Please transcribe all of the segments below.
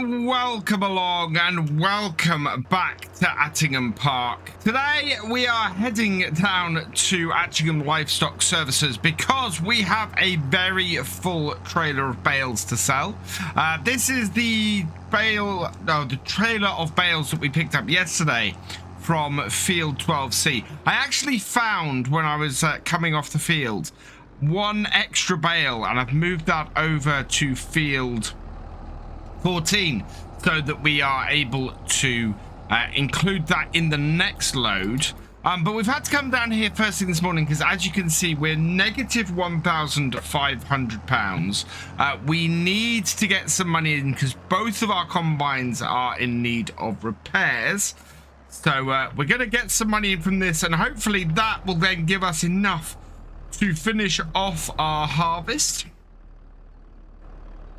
and welcome along and welcome back to Attingham Park. Today we are heading down to Attingham Livestock Services because we have a very full trailer of bales to sell. This is the trailer of bales that we picked up yesterday from Field 12C. I actually found when I was coming off the field one extra bale, and I've moved that over to Field 14 so that we are able to include that in the next load. But we've had to come down here first thing this morning because, as you can see, we're negative £1,500. We need to get some money in because both of our combines are in need of repairs. So we're going to get some money in from this, and hopefully that will then give us enough to finish off our harvest.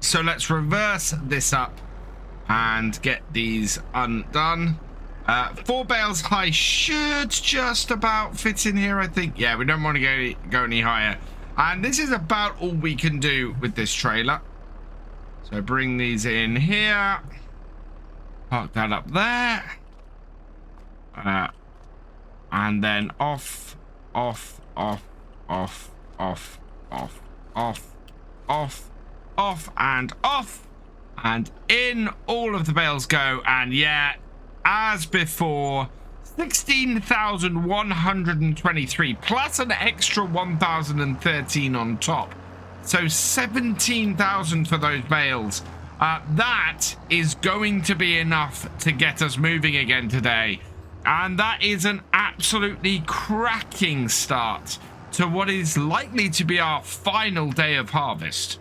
So let's reverse this up and get these undone. 4 bales high should just about fit in here, I think. Yeah, we don't want to go any higher. And this is about all we can do with this trailer. So bring these in here. Park that up there. And then off, and off, and in all of the bales go. And yeah, as before, 16,123 plus an extra 1,013 on top, so 17,000 for those bales. That is going to be enough to get us moving again today, and that is an absolutely cracking start to what is likely to be our final day of harvest.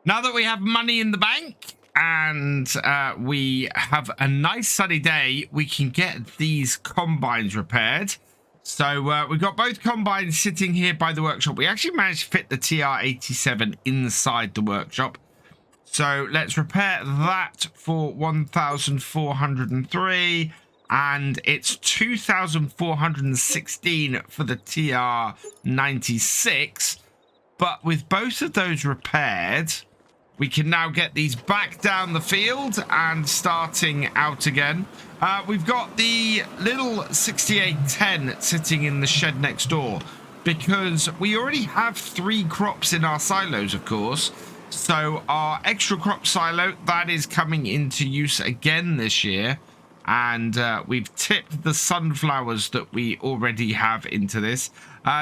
Now that we have money in the bank and we have a nice sunny day, we can get these combines repaired. So we've got both combines sitting here by the workshop. We actually managed to fit the TR87 inside the workshop. So let's repair that for 1,403. And it's 2,416 for the TR96. But with both of those repaired, we can now get these back down the field and starting out again. We've got the little 6810 sitting in the shed next door because we already have 3 crops in our silos, of course. So our extra crop silo, that is coming into use again this year. And we've tipped the sunflowers that we already have into this.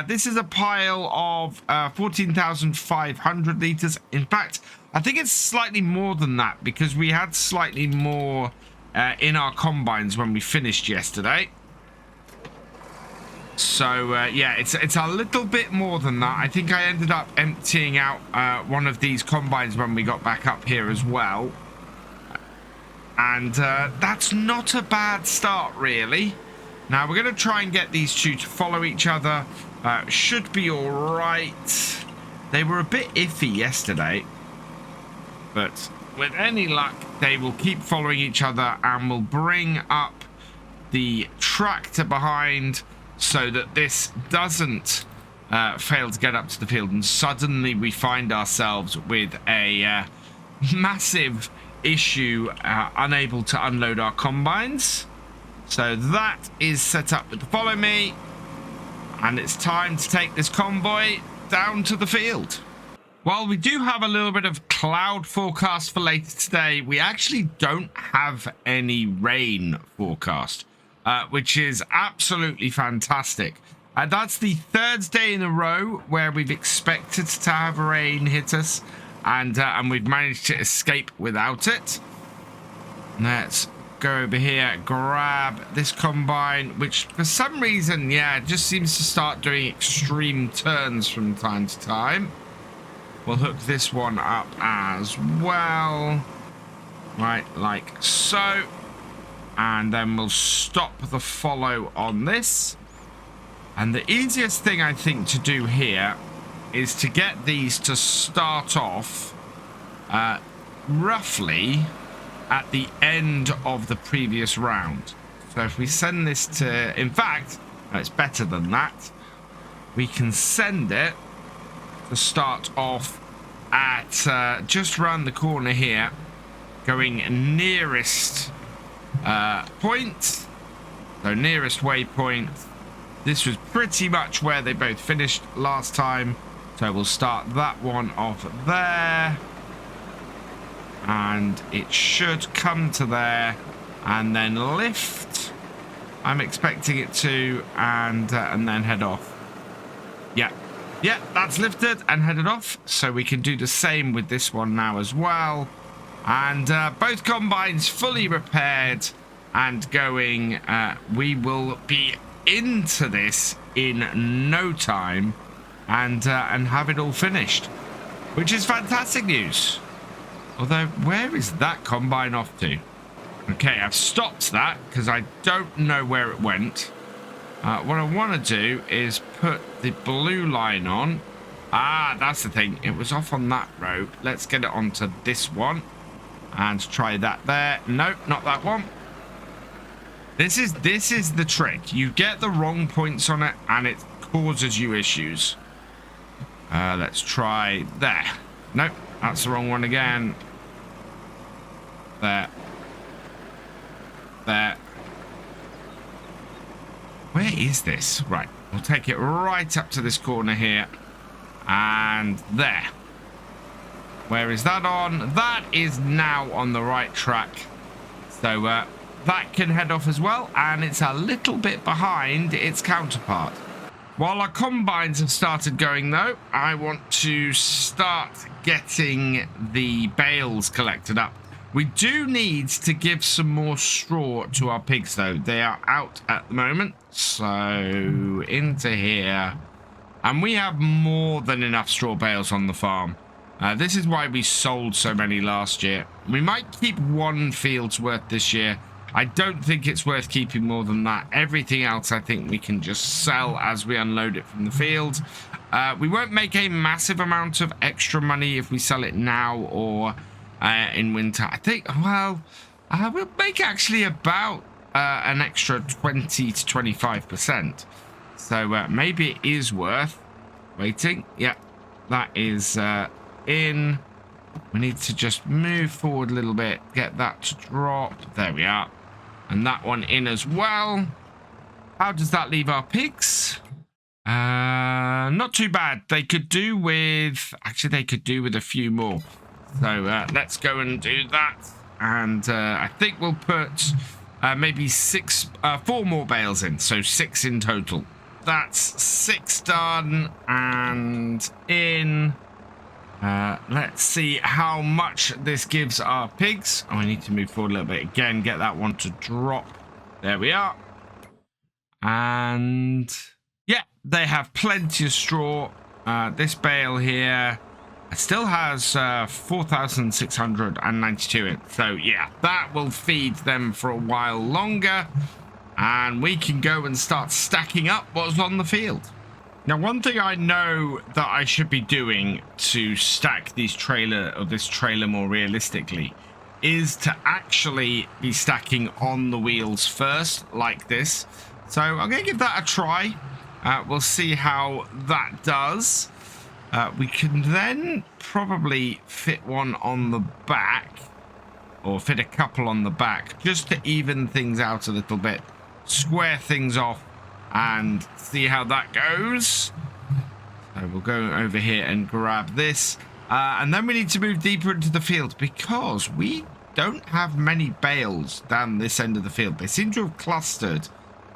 This is a pile of 14,500 litres. In fact, I think it's slightly more than that because we had slightly more in our combines when we finished yesterday. So, yeah, it's a little bit more than that. I think I ended up emptying out one of these combines when we got back up here as well. And that's not a bad start, really. Now, we're going to try and get these two to follow each other. Should be all right. They were a bit iffy yesterday. But with any luck, they will keep following each other and will bring up the tractor behind so that this doesn't fail to get up to the field. And suddenly we find ourselves with a massive issue, unable to unload our combines. So that is set up with the follow me, and it's time to take this convoy down to the field. While we do have a little bit of cloud forecast for later today, we actually don't have any rain forecast, which is absolutely fantastic. That's the 3rd day in a row where we've expected to have rain hit us. And we've managed to escape without it. Let's go over here, grab this combine, which for some reason, yeah, just seems to start doing extreme turns from time to time. We'll hook this one up as well. Right, like so. And then we'll stop the follow on this. And the easiest thing I think to do here is to get these to start off roughly at the end of the previous round. So if we send this to, in fact, no, it's better than that. We can send it to start off at just around the corner here. going nearest point. So nearest waypoint. This was pretty much where they both finished last time. So we'll start that one off there. And it should come to there and then lift. I'm expecting it to, and then head off. Yeah, that's lifted and headed off. So we can do the same with this one now as well. And both combines fully repaired and going. We will be into this in no time and have it all finished, which is fantastic news. Although, where is that combine off to? Okay, I've stopped that because I don't know where it went. What I want to do is put the blue line on. Ah, that's the thing. It was off on that rope. Let's get it onto this one and try that there. Nope, not that one. This is the trick. You get the wrong points on it and it causes you issues. Let's try there. Nope, that's the wrong one again. There. There. Where is this? Right, we'll take it right up to this corner here. And there. Where is that on? That is now on the right track. So that can head off as well. And it's a little bit behind its counterpart. While our combines have started going, though, I want to start getting the bales collected up. We do need to give some more straw to our pigs, though. They are out at the moment. So into here. And we have more than enough straw bales on the farm. This is why we sold so many last year. We might keep one field's worth this year. I don't think it's worth keeping more than that. Everything else, I think we can just sell as we unload it from the field. We won't make a massive amount of extra money if we sell it now or in winter. I think, well, we'll make actually about an extra 20 to 25%. So maybe it is worth waiting. Yeah, that is in. We need to just move forward a little bit, get that to drop. There we are. And that one in as well. How does that leave our pigs? Not too bad. They could do with... Actually, they could do with a few more. So let's go and do that. And I think we'll put maybe 4 more bales in. So 6 in total. That's 6 done and in. Let's see how much this gives our pigs. Oh, I need to move forward a little bit again. Get that one to drop. There we are. And yeah, they have plenty of straw. This bale here still has 4,692 in. So yeah, that will feed them for a while longer. And we can go and start stacking up what's on the field. Now, one thing I know that I should be doing to stack this trailer more realistically is to actually be stacking on the wheels first, like this. So I'm going to give that a try. We'll see how that does. We can then probably fit one on the back, or fit a couple on the back, just to even things out a little bit, square things off, and see how that goes. So we'll go over here and grab this. And then we need to move deeper into the field because we don't have many bales down this end of the field. They seem to have clustered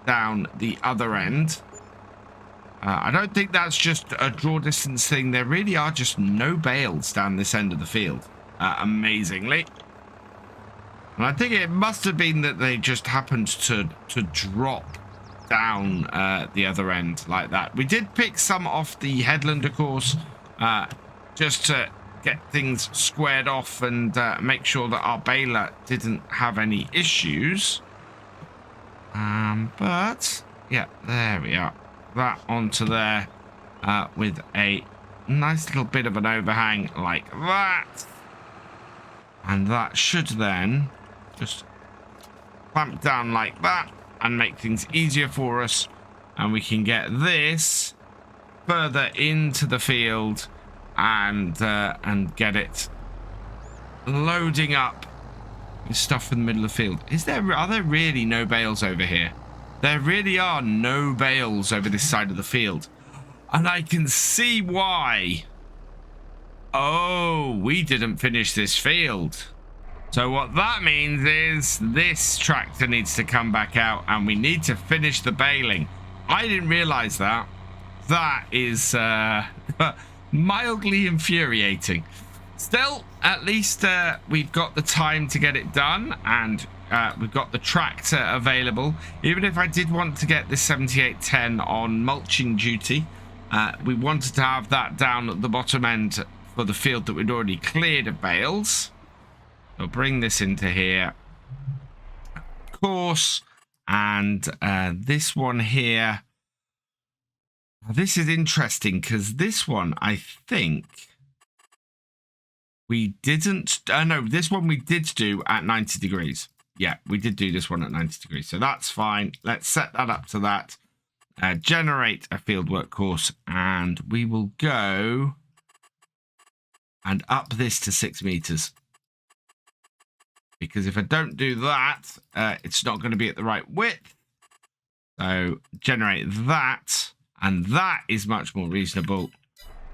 down the other end. I don't think that's just a draw distance thing. There really are just no bales down this end of the field, amazingly. And I think it must have been that they just happened to drop down the other end like that. We did pick some off the headland, of course, just to get things squared off and make sure that our baler didn't have any issues. But yeah, there we are. That onto there with a nice little bit of an overhang like that. And that should then just clamp down like that and make things easier for us, and we can get this further into the field and get it loading up There's stuff in the middle of the field. Are there really no bales over here? There really are no bales over this side of the field. And I can see why. Oh, we didn't finish this field. So what that means is this tractor needs to come back out and we need to finish the baling. I didn't realize that. That is mildly infuriating. Still, at least we've got the time to get it done, and we've got the tractor available. Even if I did want to get this 7810 on mulching duty, we wanted to have that down at the bottom end for the field that we'd already cleared of bales. So bring this into here, of course, and this one here. This is interesting because this one, I think we didn't. No, this one we did do at 90 degrees. Yeah, we did do this one at 90 degrees. So that's fine. Let's set that up to that. Generate a fieldwork course, and we will go and up this to 6 meters. Because if I don't do that, it's not going to be at the right width. So generate that, and that is much more reasonable.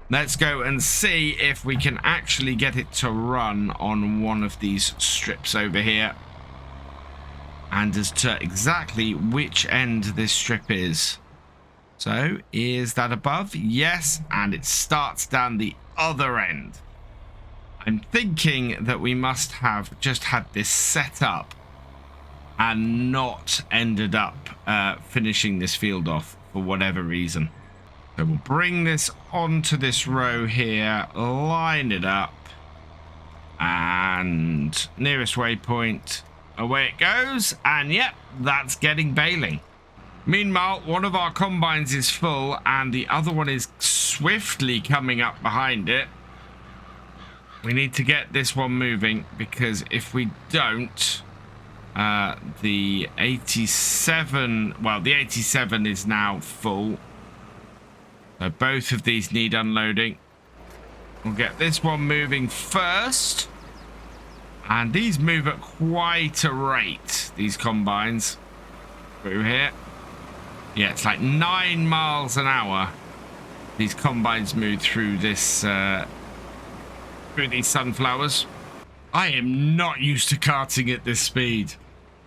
Let's go and see if we can actually get it to run on one of these strips over here. And as to exactly which end this strip is. So, is that above? Yes, and it starts down the other end. I'm thinking that we must have just had this set up and not ended up finishing this field off for whatever reason. So we'll bring this onto this row here, line it up, and nearest waypoint, away it goes, and yep, that's getting baling. Meanwhile, one of our combines is full and the other one is swiftly coming up behind it. We need to get this one moving, because if we don't, the 87, well, the 87 is now full. So both of these need unloading. We'll get this one moving first. And these move at quite a rate, these combines. Through here. Yeah, it's like 9 miles an hour. These combines move through this, through these sunflowers. I am not used to karting at this speed.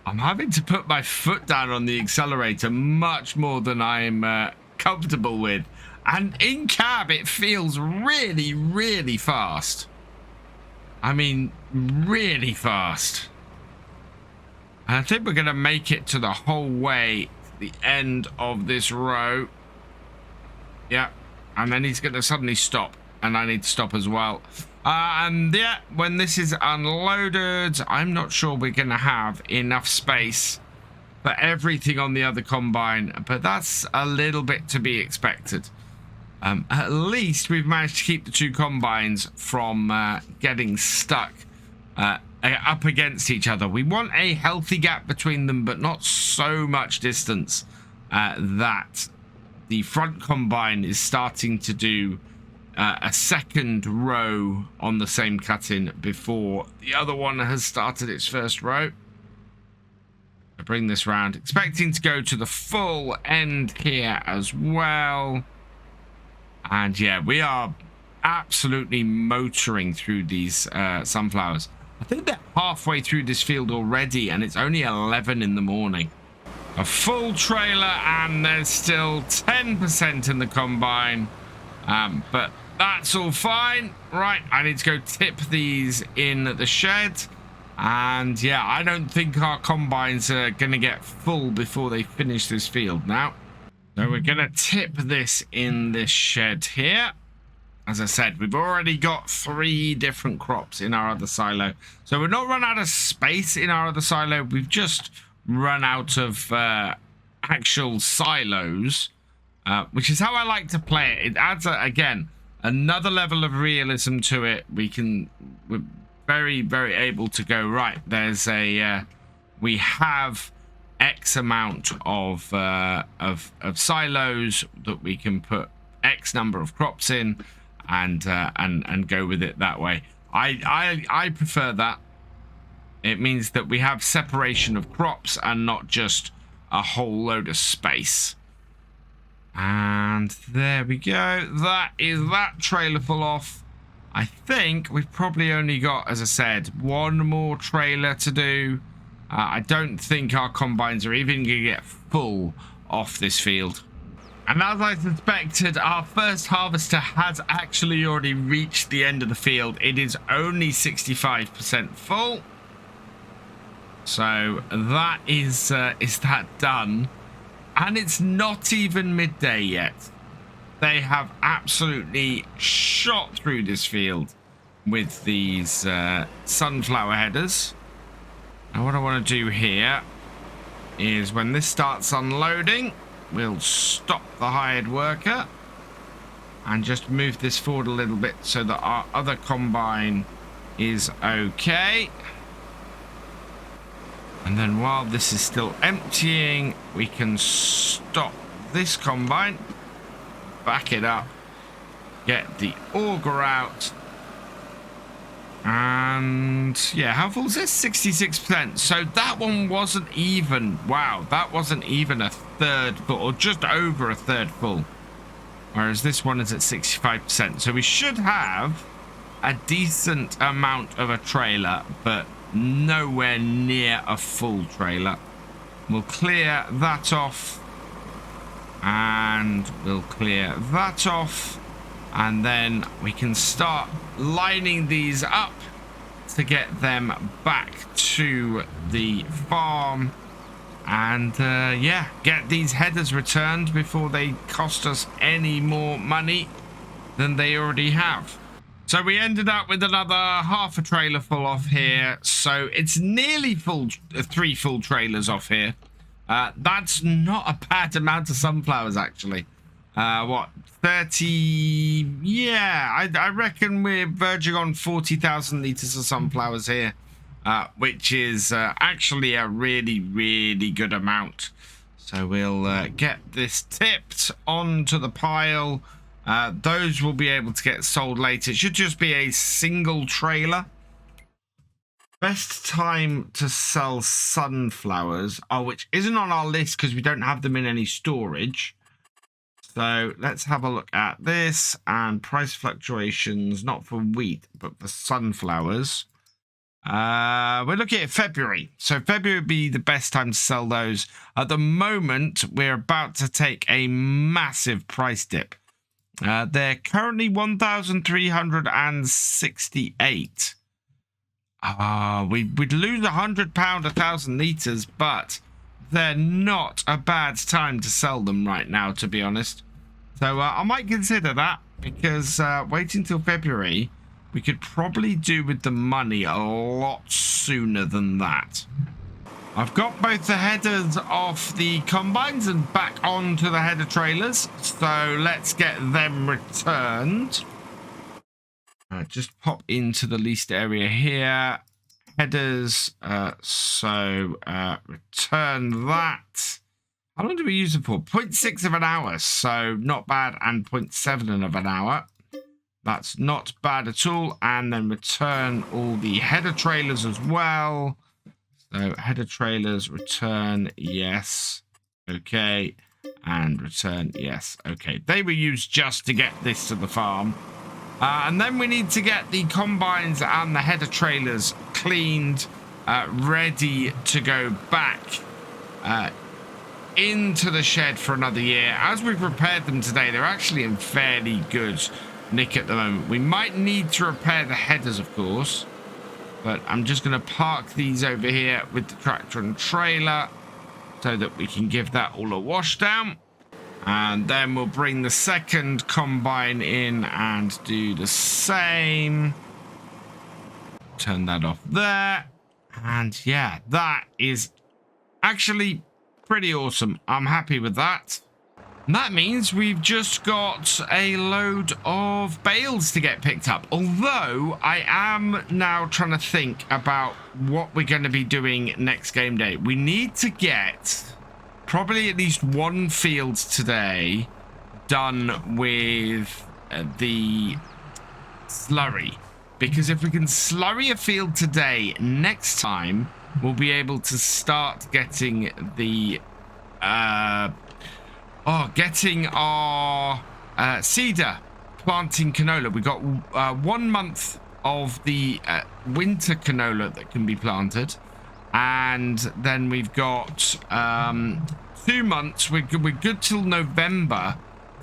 I'm having to put my foot down on the accelerator much more than I'm comfortable with. And in cab, it feels really, really fast. I mean, really fast. And I think we're going to make it to the whole way to the end of this row. Yeah. And then he's going to suddenly stop. And I need to stop as well. And yeah, when this is unloaded, I'm not sure we're going to have enough space for everything on the other combine. But that's a little bit to be expected. At least we've managed to keep the two combines from getting stuck up against each other. We want a healthy gap between them, but not so much distance that the front combine is starting to do a second row on the same cut-in before the other one has started its first row. I bring this round, expecting to go to the full end here as well. And yeah, we are absolutely motoring through these sunflowers. I think they're halfway through this field already, and it's only 11 in the morning. A full trailer, and there's still 10% in the combine. But that's all fine. Right, I need to go tip these in the shed. And yeah, I don't think our combines are going to get full before they finish this field now. So we're going to tip this in this shed here. As I said, we've already got 3 different crops in our other silo. So we're not run out of space in our other silo. We've just run out of actual silos, which is how I like to play it. It adds, again, another level of realism to it. We're very, very able to go, right, there's a, we have X amount of silos that we can put X number of crops in, and go with it that way. I prefer that. It means that we have separation of crops and not just a whole load of space. And there we go. That is that trailer full off. I think we've probably only got, as I said, one more trailer to do. I don't think our combines are even going to get full off this field. And as I suspected, our first harvester has actually already reached the end of the field. It is only 65% full. So that is that done. And it's not even midday yet. They have absolutely shot through this field with these sunflower headers. And what I want to do here is when this starts unloading, we'll stop the hired worker and just move this forward a little bit so that our other combine is okay. And then while this is still emptying, we can stop this combine, back it up, get the auger out. And yeah, how full is this? 66%. So that one wasn't even, wow, that wasn't even a third full, or just over a third full. Whereas this one is at 65%. So we should have a decent amount of a trailer, but nowhere near a full trailer. We'll clear that off. And we'll clear that off. And then we can start lining these up to get them back to the farm. And yeah, get these headers returned before they cost us any more money than they already have. So we ended up with another half a trailer full off here. So it's nearly full, 3 full trailers off here. That's not a bad amount of sunflowers, actually. What, 30? Yeah, I reckon we're verging on 40,000 litres of sunflowers here, which is actually a really, really good amount. So we'll get this tipped onto the pile. Those will be able to get sold later. It should just be a single trailer. Best time to sell sunflowers, which isn't on our list because we don't have them in any storage. So let's have a look at this, and price fluctuations, not for wheat, but for sunflowers. We're looking at February. So February would be the best time to sell those. At the moment, we're about to take a massive price dip. They're currently 1,368. We'd lose £100 1,000 litres, but they're not a bad time to sell them right now, to be honest. So I might consider that, because waiting till February, we could probably do with the money a lot sooner than that. I've got both the headers off the combines and back onto the header trailers, so let's get them returned. Just pop into the leased area here. Headers, return that. How long do we use it for? 0.6 of an hour, so not bad, and 0.7 of an hour. That's not bad at all. And then return all the header trailers as well. So header trailers, return, yes. Okay. And return, yes. Okay. They were used just to get this to the farm. And then we need to get the combines and the header trailers cleaned, ready to go back into the shed for another year. As we've repaired them today, they're actually in fairly good nick at the moment. We might need to repair the headers, of course, but I'm just going to park these over here with the tractor and trailer so that we can give that all a wash down. And then we'll bring the second combine in and do the same. Turn that off there. And yeah, that is actually pretty awesome. I'm happy with that. And that means we've just got a load of bales to get picked up. Although I am now trying to think about what we're going to be doing next game day. We need to get probably at least one field today done with the slurry. because if we can slurry a field today, next time we'll be able to start getting the getting our cedar planting canola. We got 1 month of the winter canola that can be planted, and then we've got 2 months. We're good till November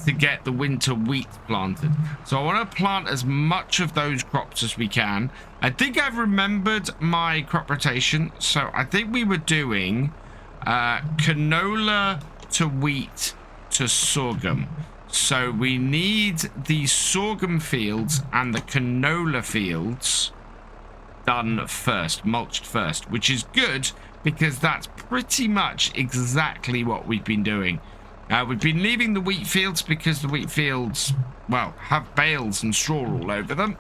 to get the winter wheat planted. So I want to plant as much of those crops as we can. I think I've remembered my crop rotation. So I think we were doing canola to wheat to sorghum. So we need the sorghum fields and the canola fields done first, mulched first, which is good because that's pretty much exactly what we've been doing. We've been leaving the wheat fields because the wheat fields, well, have bales and straw all over them.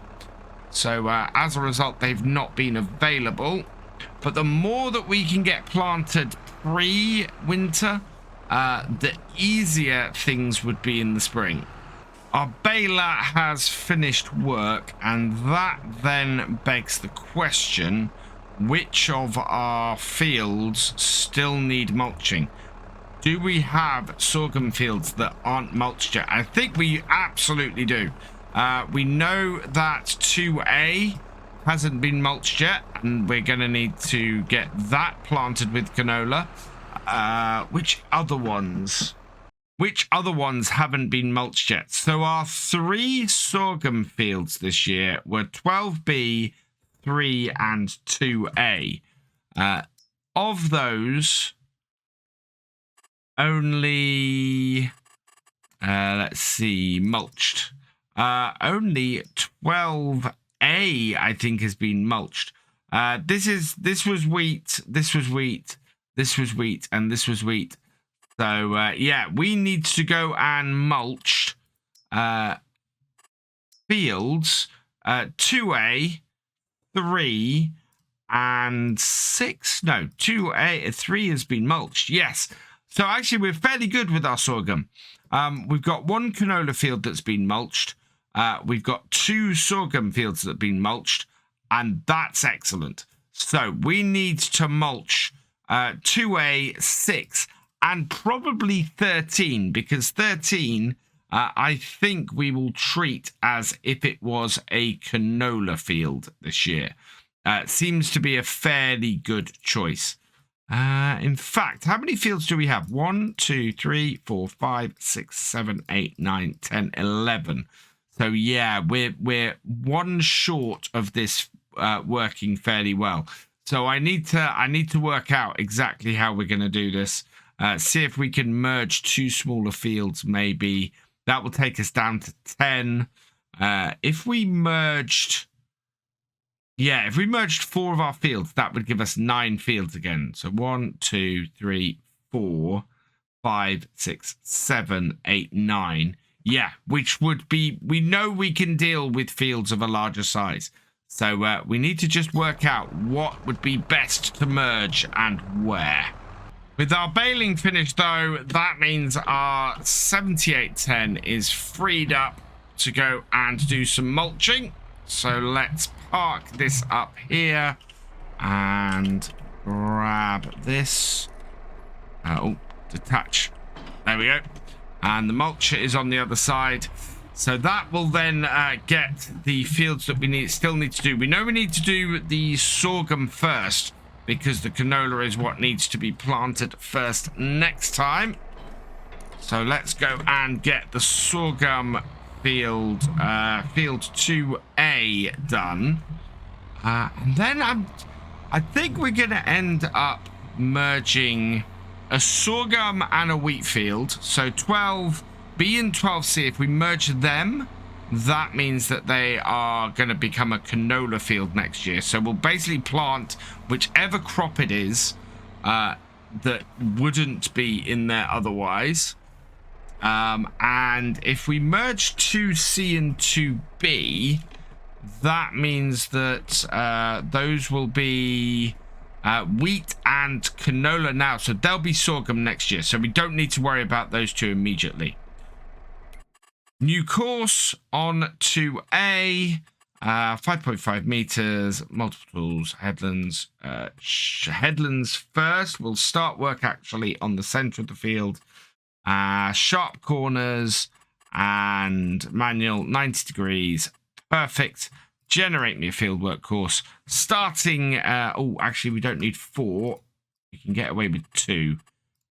So as a result, they've not been available. But the more that we can get planted pre-winter, the easier things would be in the spring. Our baler has finished work, and that then begs the question, which of our fields still need mulching? Do we have sorghum fields that aren't mulched yet? I think we absolutely do. We know that 2A hasn't been mulched yet, and we're going to need to get that planted with canola. Which other ones haven't been mulched yet? So our 3 sorghum fields this year were 12B, 3, and 2A. Of those, only let's see, mulched. Only 12A, I think, has been mulched. This was wheat, this was wheat, this was wheat, and this was wheat. So yeah, we need to go and mulch fields 2A, 3, and 6. No, 2A, 3 has been mulched. Yes. So actually, we're fairly good with our sorghum. We've got 1 canola field that's been mulched. We've got 2 sorghum fields that have been mulched, and that's excellent. So we need to mulch 2A, 6, and probably 13, because 13, I think we will treat as if it was a canola field this year. Seems to be a fairly good choice. In fact, how many fields do we have? 1, 2, 3, 4, 5, 6, 7, 8, 9, 10, 11. So yeah, we're 1 short of this working fairly well. So I need to work out exactly how we're going to do this. See if we can merge 2 smaller fields. Maybe that will take us down to 10. If we merged. Yeah, if we merged 4 of our fields, that would give us 9 fields again. So 1, 2, 3, 4, 5, 6, 7, 8, 9. Yeah, which would be, we know we can deal with fields of a larger size. So we need to just work out what would be best to merge and where. With our baling finished, though, that means our 7810 is freed up to go and do some mulching. So let's park this up here and grab this. Oh, detach. There we go. And the mulcher is on the other side. So that will then get the fields that we still need to do. We know we need to do the sorghum first, because the canola is what needs to be planted first next time. So let's go and get the sorghum field 2A done. And then I think we're going to end up merging a sorghum and a wheat field. So 12B and 12C, if we merge them, that means that they are going to become a canola field next year. So we'll basically plant whichever crop it is that wouldn't be in there otherwise. And if we merge 2C and 2B, that means that those will be wheat and canola now. So they'll be sorghum next year. So we don't need to worry about those 2 immediately. New course on 2A. 5.5 meters, multiple tools, headlands. Headlands first. We'll start work actually on the center of the field. Sharp corners and manual 90 degrees. Perfect. Generate me a fieldwork course. Starting, oh, actually, we don't need 4. You can get away with 2.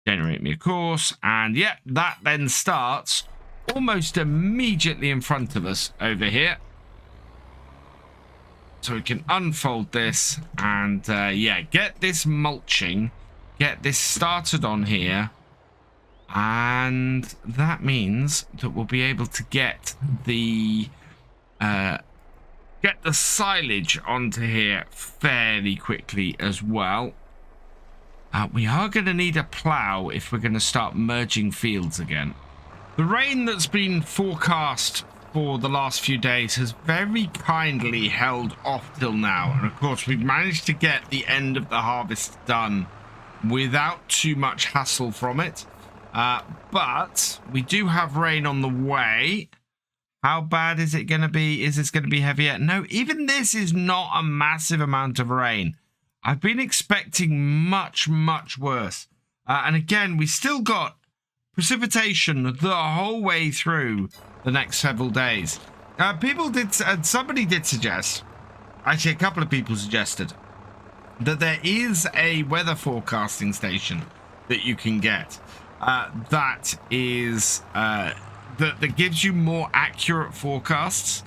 Generate me a course. And yeah, that then starts almost immediately in front of us over here. So we can unfold this and, yeah, get this mulching. Get this started on here. And that means that we'll be able to get the silage onto here fairly quickly as well. We are going to need a plow if we're going to start merging fields again. The rain that's been forecast for the last few days has very kindly held off till now. And of course, we've managed to get the end of the harvest done without too much hassle from it. But we do have rain on the way. How bad is it going to be? Is this going to be heavier? No, even this is not a massive amount of rain. I've been expecting much, much worse. And again, we still got precipitation the whole way through the next several days. Somebody did suggest, actually a couple of people suggested, that there is a weather forecasting station that you can get. That gives you more accurate forecasts.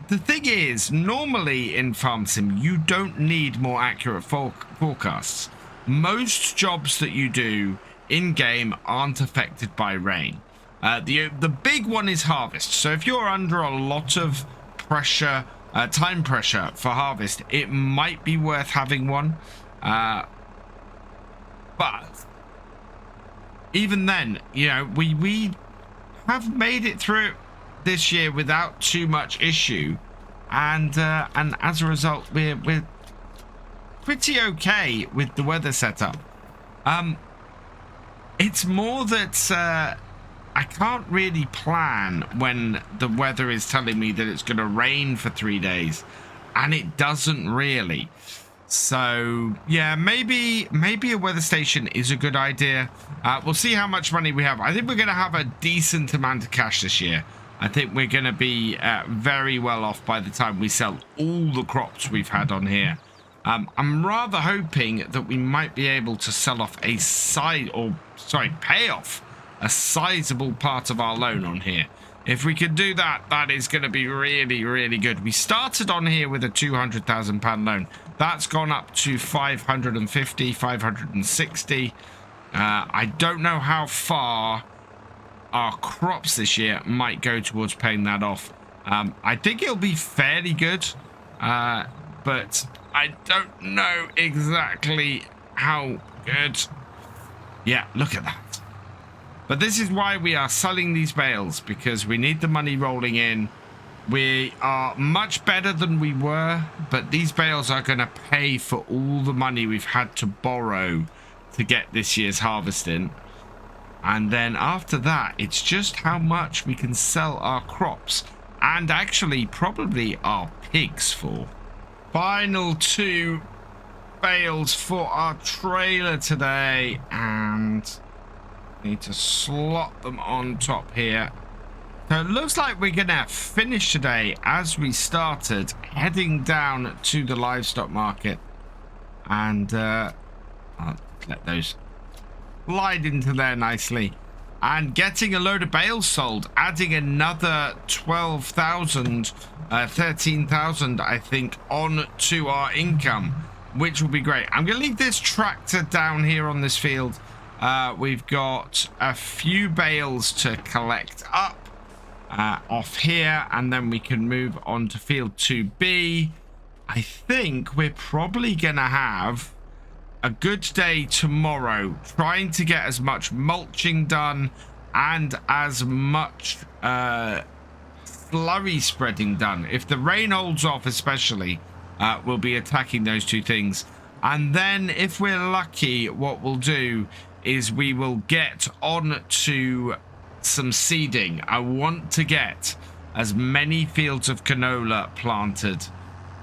The thing is, normally in Farm Sim, you don't need more accurate forecasts. Most jobs that you do in-game aren't affected by rain. The big one is harvest. So if you're under a lot of pressure, time pressure for harvest, it might be worth having one. But even then, you know, we have made it through this year without too much issue, and as a result, we're pretty okay with the weather setup. It's more that I can't really plan when the weather is telling me that it's going to rain for 3 days, and it doesn't really. So yeah, maybe a weather station is a good idea. We'll see how much money we have. I think we're going to have a decent amount of cash this year. I think we're going to be very well off by the time we sell all the crops we've had on here. I'm rather hoping that we might be able to sell off pay off a sizable part of our loan on here. If we could do that, that is going to be really, really good. We started on here with a £200,000 loan. That's gone up to 550, 560. I don't know how far our crops this year might go towards paying that off. I think it'll be fairly good, but I don't know exactly how good. Yeah, look at that. But this is why we are selling these bales, because we need the money rolling in. We are much better than we were, but these bales are going to pay for all the money we've had to borrow to get this year's harvest in. And then after that, it's just how much we can sell our crops, and actually probably our pigs for. Final 2 bales for our trailer today, and need to slot them on top here. So it looks like we're gonna finish today as we started, heading down to the livestock market, and I'll let those slide into there nicely, and getting a load of bales sold, adding another 12,000 13,000 I think on to our income, which will be great. I'm gonna leave this tractor down here on this field. We've got a few bales to collect up off here, and then we can move on to field 2B. I think we're probably gonna have a good day tomorrow, trying to get as much mulching done and as much slurry spreading done. If the rain holds off especially, we'll be attacking those 2 things. And then if we're lucky, what we'll do is we will get on to some seeding. I want to get as many fields of canola planted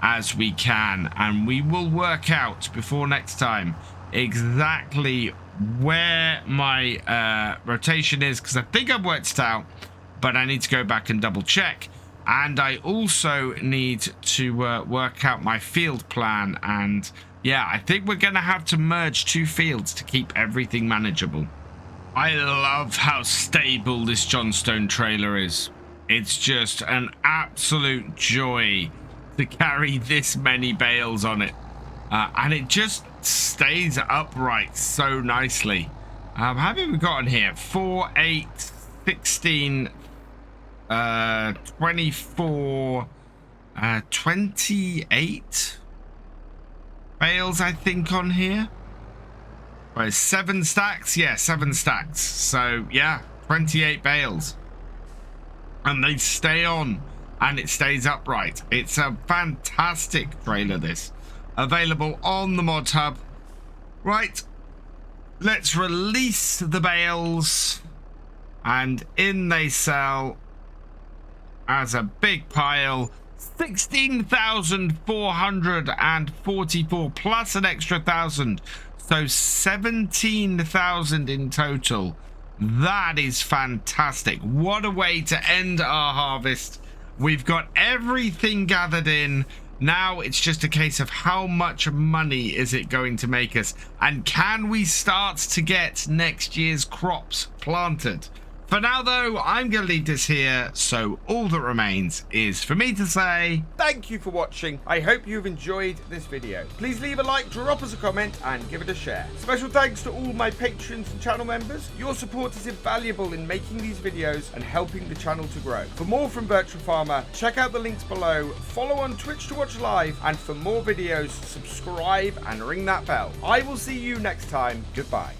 as we can, and we will work out before next time exactly where my rotation is, because I think I've worked it out, but I need to go back and double check. And I also need to work out my field plan, and yeah, I think we're gonna have to merge 2 fields to keep everything manageable. I love how stable this Johnstone trailer is. It's just an absolute joy to carry this many bales on it, and it just stays upright so nicely. How many we got in here? 4, 8, 16, 24, 28 bales, I think, on here. Right, 7 stacks? Yeah, 7 stacks. So yeah, 28 bales, and they stay on. And it stays upright. It's a fantastic trailer, this. Available on the Mod Hub. Right. Let's release the bales. And in they sell as a big pile. 16,444 plus an extra 1,000. So 17,000 in total. That is fantastic. What a way to end our harvest. We've got everything gathered in. Now it's just a case of how much money is it going to make us, and can we start to get next year's crops planted? For now, though, I'm going to leave this here, so all that remains is for me to say thank you for watching. I hope you've enjoyed this video. Please leave a like, drop us a comment, and give it a share. Special thanks to all my patrons and channel members. Your support is invaluable in making these videos and helping the channel to grow. For more from Virtual Farmer, check out the links below, follow on Twitch to watch live, and for more videos, subscribe and ring that bell. I will see you next time. Goodbye.